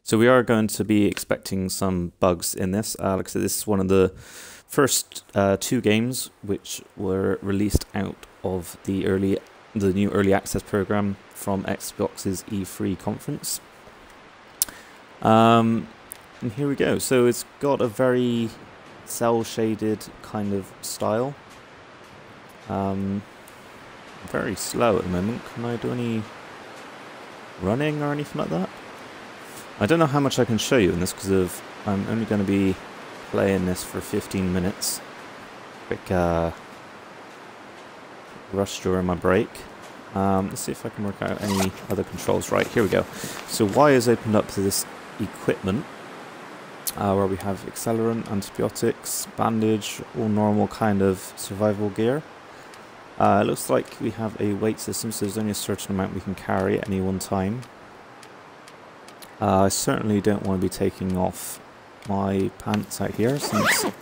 So we are going to be expecting some bugs in this. Like I said, this is one of the first two games which were released out of the new early access program from Xbox's E3 conference. And here we go. So it's got a very cel-shaded kind of style. Very slow at the moment. Can I do any running or anything like that? I don't know how much I can show you in this because I'm only going to be playing this for 15 minutes. Quick rush during my break. Let's see if I can work out any other controls. Right, here we go. So Y is opened up to this equipment where we have accelerant, antibiotics, bandage, all normal kind of survival gear. It looks like we have a weight system, so there's only a certain amount we can carry at any one time. I certainly don't want to be taking off my pants out here, since it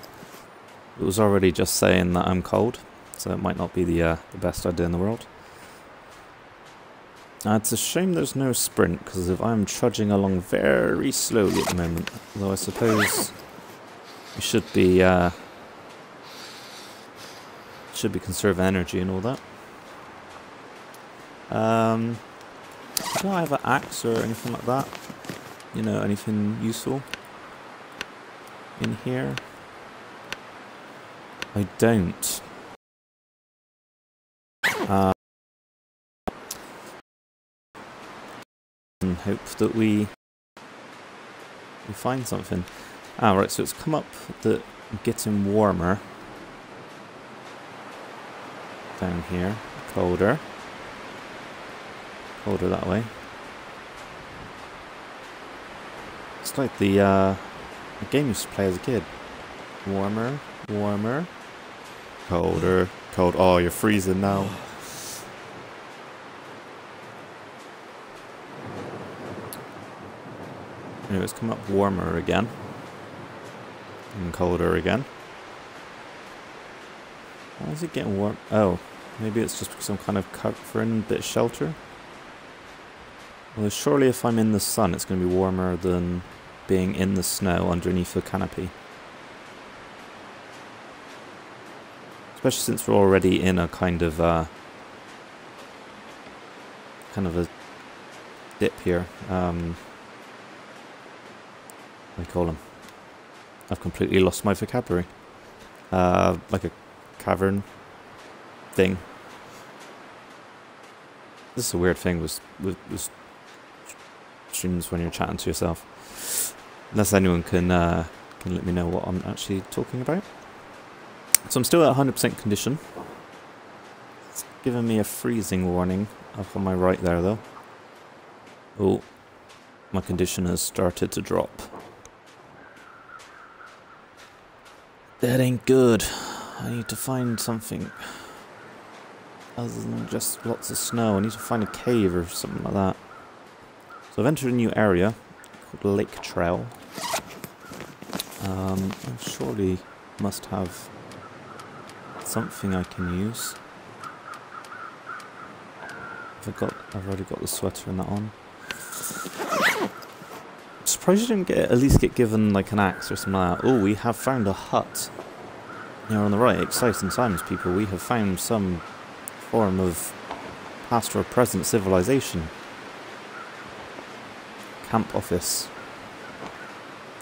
was already just saying that I'm cold, so it might not be the best idea in the world. It's a shame there's no sprint, because if I'm trudging along very slowly at the moment, although I suppose we should be conserving energy and all that. Do I have an axe or anything like that? You know, anything useful in here? I don't. And hope that we find something. Right, so it's come up that getting warmer down here, colder that way. It's like the game used to play as a kid. Warmer, warmer, colder, cold. Oh, you're freezing now. Anyway, it's come up warmer again. And colder again. Why is it getting warm? Oh, maybe it's just because I'm kind of covering a bit of shelter. Well, surely if I'm in the sun, it's going to be warmer than being in the snow underneath a canopy. Especially since we're already in a kind of a dip here. What do you call them? I've completely lost my vocabulary. Like a cavern thing. This is a weird thing with streams when you're chatting to yourself. Unless anyone can let me know what I'm actually talking about. So I'm still at 100% condition. It's giving me a freezing warning up on my right there though. Oh, my condition has started to drop. That ain't good. I need to find something other than just lots of snow. I need to find a cave or something like that. So I've entered a new area called Lake Trail. I surely must have something I can use. I've already got the sweater and that on. I'm surprised you didn't at least get given like an axe or something like that. Oh, we have found a hut. Here on the right, exciting times, people. We have found some form of past or present civilization. Camp office.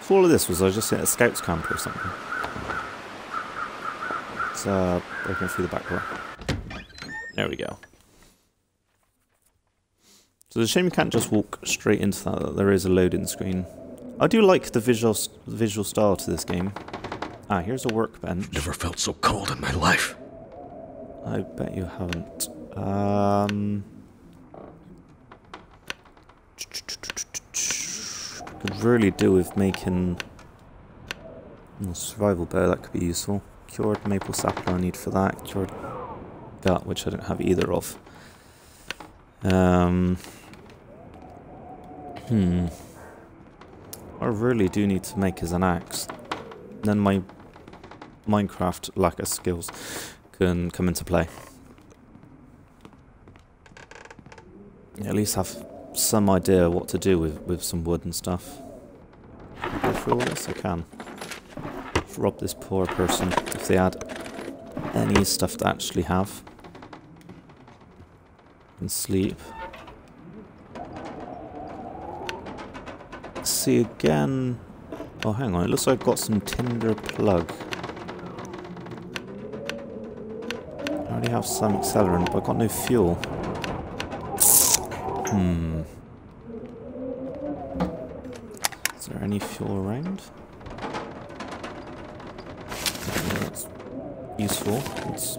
If all of this was I just at a scouts camp or something. It's breaking through the back door. There we go. So it's a shame you can't just walk straight into that there is a loading screen. I do like the visual style to this game. Ah, here's a workbench. Never felt so cold in my life. I bet you haven't. Could really do with making a survival bow. That could be useful. Cured maple sapling I need for that. Cured gut, which I don't have either of. What I really do need to make is an axe. Then my Minecraft lack of skills can come into play. Yeah, at least have some idea what to do with some wood and stuff. Can I go through all this? I can. Let's rob this poor person if they had any stuff to actually have. And sleep. See again. Oh, hang on. It looks like I've got some tinder plug. I already have some accelerant, but I've got no fuel. Is there any fuel around? That's useful. It's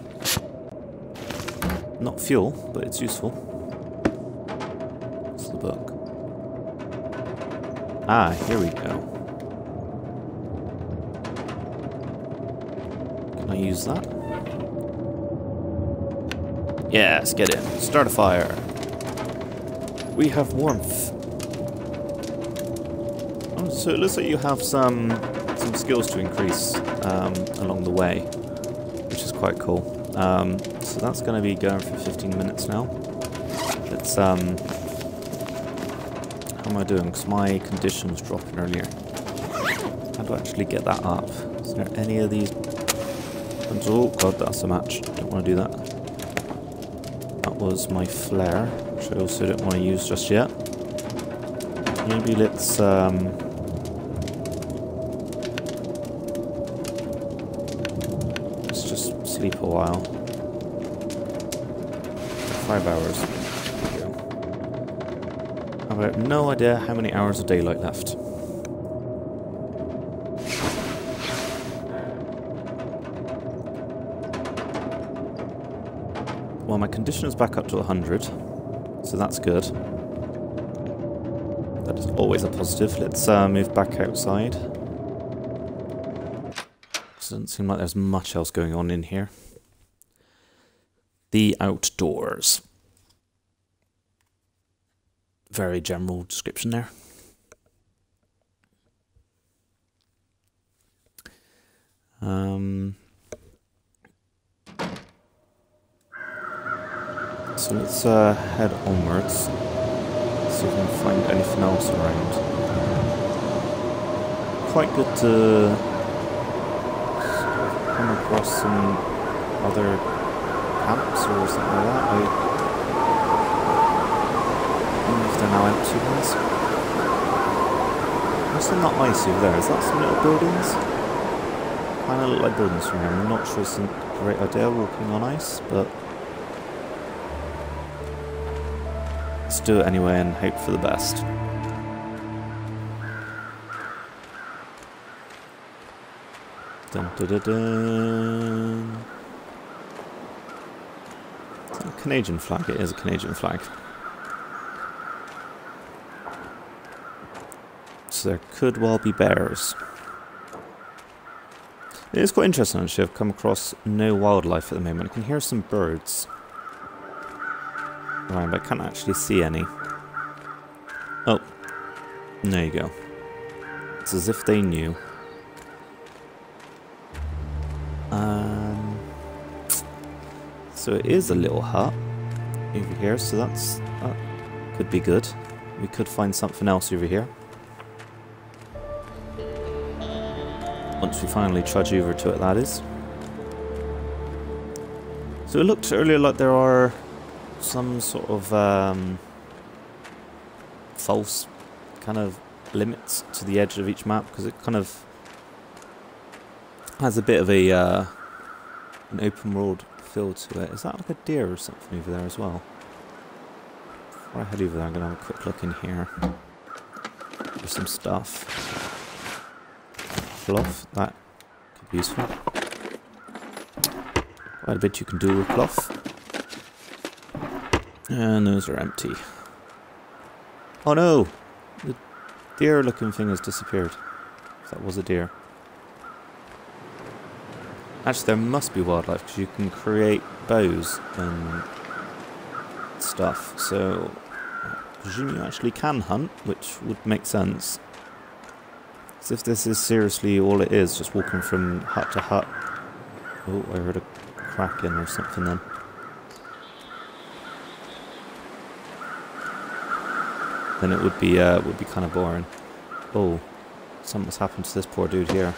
not fuel, but it's useful. What's the book? Ah, here we go. Can I use that? Yes, get in. Start a fire. We have warmth. Oh, so it looks like you have some skills to increase along the way, which is quite cool. So that's going to be going for 15 minutes now. Let's how am I doing? Because my condition was dropping earlier. How do I actually get that up? Is there any of these? Oh god, that's a match. Don't want to do that. That was my flare, which I also don't want to use just yet. Maybe let's just sleep a while. 5 hours. There we go. I have no idea how many hours of daylight left. Well, my condition is back up to 100, so that's good. That is always a positive. Let's move back outside. Doesn't seem like there's much else going on in here. The outdoors. Very general description there. So let's head onwards. See if we can find anything else around. Quite good to come across some other camps or something like that. I don't know if they're now empty ones. There's some not nice over there. Is that some little buildings? Kind of look like buildings from here. I'm not sure it's a great idea walking on ice, but let's do it anyway and hope for the best. Dun, dun, dun, dun. Is that a Canadian flag? It is a Canadian flag. So there could well be bears. It is quite interesting actually. I've come across no wildlife at the moment. I can hear some birds around, but I can't actually see any. Oh, there you go. It's as if they knew. So it is a little hut over here, so that could be good. We could find something else over here. Once we finally trudge over to it, that is. So it looked earlier like there are some sort of false kind of limits to the edge of each map, because it kind of has a bit of a an open world feel to it. Is that like a deer or something over there as well? Before I head over there, I'm going to have a quick look in here. There's some stuff. Cloth, that could be useful. Quite a bit you can do with cloth. And those are empty. Oh no! The deer looking thing has disappeared. If that was a deer. Actually, there must be wildlife because you can create bows and stuff. So, I presume you actually can hunt, which would make sense. As if this is seriously all it is, just walking from hut to hut. Oh, I heard a kraken or something then. Then it would be kind of boring. Oh, Something's happened to this poor dude here.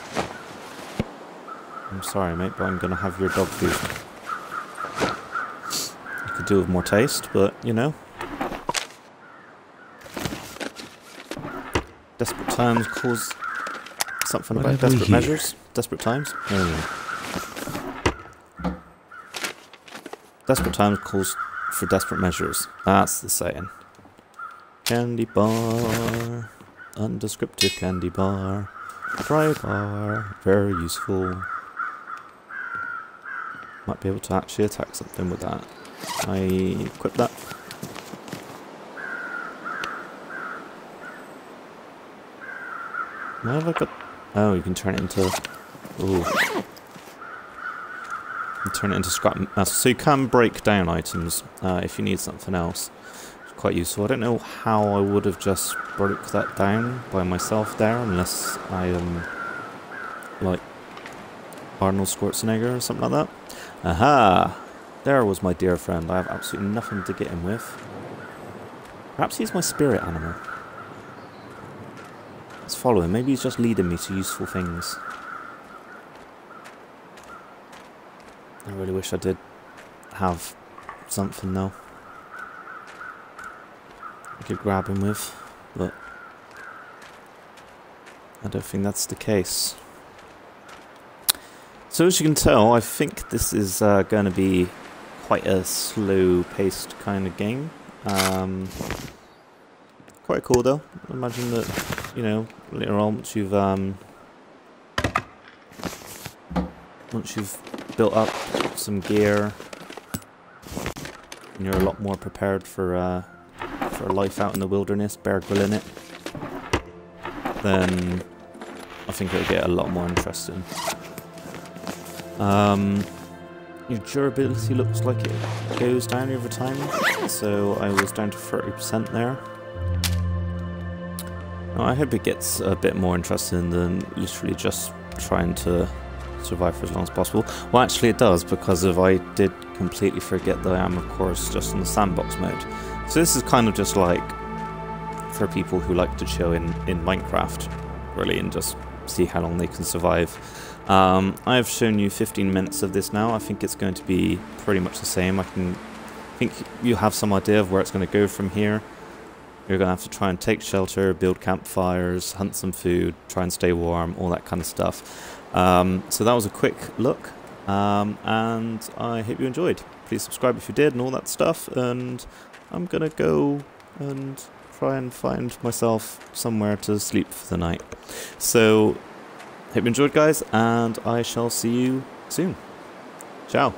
I'm sorry, mate, but I'm gonna have your dog food. You could do with more taste, but, you know. Desperate times cause something about desperate measures. Desperate times? There we go. Desperate times calls for desperate measures. That's the saying. Candy bar. Undescriptive candy bar. Dry bar. Very useful. Might be able to actually attack something with that. I equip that. Why have I got... Oh, you can turn it into... Ooh. You can turn it into scrap metal. So you can break down items if you need something else. It's quite useful. I don't know how I would have just broke that down by myself there, unless I am like Arnold Schwarzenegger or something like that. Aha! There was my dear friend. I have absolutely nothing to get him with. Perhaps he's my spirit animal. Let's follow him. Maybe he's just leading me to useful things. I really wish I did have something though I could grab him with, but I don't think that's the case. So as you can tell, I think this is going to be quite a slow-paced kind of game. Quite cool though. I imagine that, you know, later on once you've built up some gear and you're a lot more prepared for life out in the wilderness, Bear Grylling it, then I think it'll get a lot more interesting. Your durability looks like it goes down over time, so I was down to 30% there. I hope it gets a bit more interesting than literally just trying to survive for as long as possible. Well, actually it does, because I did completely forget that I am, of course, just on the sandbox mode. So this is kind of just like for people who like to chill in Minecraft, really, and just see how long they can survive. I've shown you 15 minutes of this now. I think it's going to be pretty much the same. I think you have some idea of where it's going to go from here. You're going to have to try and take shelter, build campfires, hunt some food, try and stay warm, all that kind of stuff. So that was a quick look, and I hope you enjoyed. Please subscribe if you did and all that stuff, and I'm going to go and try and find myself somewhere to sleep for the night. So, hope you enjoyed, guys, and I shall see you soon. Ciao.